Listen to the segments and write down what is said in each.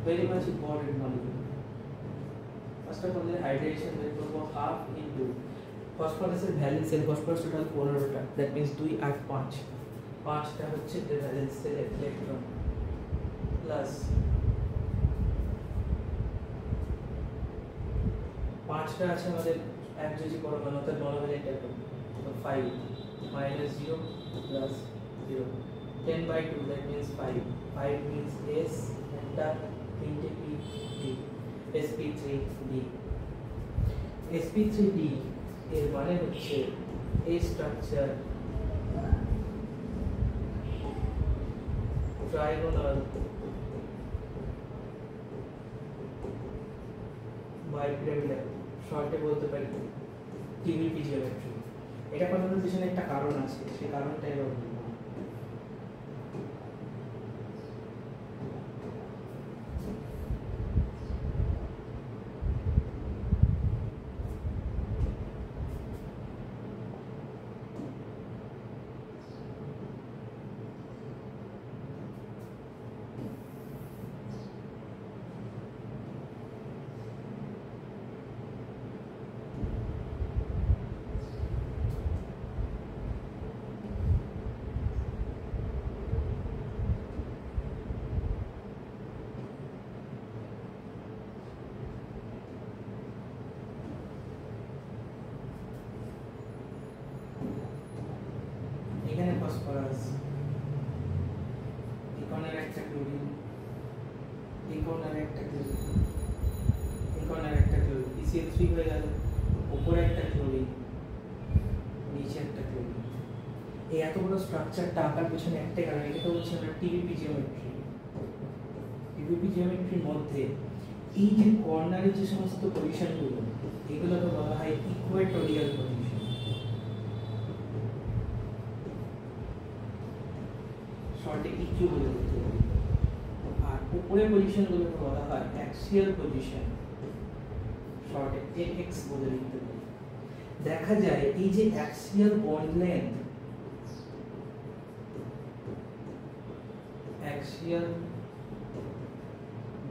very much important molecule. First of all, the hydration will go half into phosphorus valence cell phosphorus total 15টা, that means 2 8 5 5টা হচ্ছে valence cell electron plus 5টা আছে আমাদের একযোজি পরমাণু অর্থাৎ monovalent atom, so 5 minus 0 plus 0 10/2, that means 5 means S enter into P D sp3d sp3d এর মানে হচ্ছে এই স্ট্রাকচার ট্রাইগোনাল বাইপিরামিডাল, শর্টে বলতে পারি টিবিপি জিওমেট্রি। এটা বানানোর পিছনে একটা কারণ আছে, সেই কারণটা এবার বলবো। এখানে ফসফরাস, ইকনের একটা ক্লোরিন, ইকনের একটা ক্লোরিন, ইকনের একটা ক্লোরিন, ECl3 হয়ে গেল, উপরে একটা ক্লোরিন, নিচে একটা ক্লোরিন। এই এত বড় স্ট্রাকচারটা আঁকার পিছনে একটাই কারণ, এটা হচ্ছে আমরা টিবিপি জিওমেট্রি। টিবিপি জিওমেট্রির মধ্যে এই যে কর্নারের যে সমস্ত পজিশনগুলো, এগুলোকে বলা হয় ইকুয়েটোরিয়াল পজিশন। শর্টে ইকিউ বলে দিতে পারি। আর উপরের পজিশনগুলোকে বলা হয় অ্যাক্সিয়াল পজিশন, শর্টে এক্স বলে দিতে পারি। দেখা যায় এই যে axial bond length, axial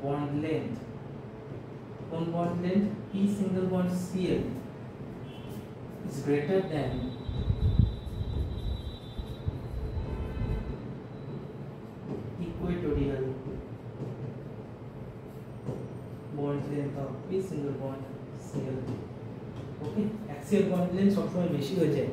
bond length, কোন bond length? P single bond Cl is greater than equatorial bond length of P single bond Cl. Okay, axial bond length সবসময় বেশি হয়ে যায়।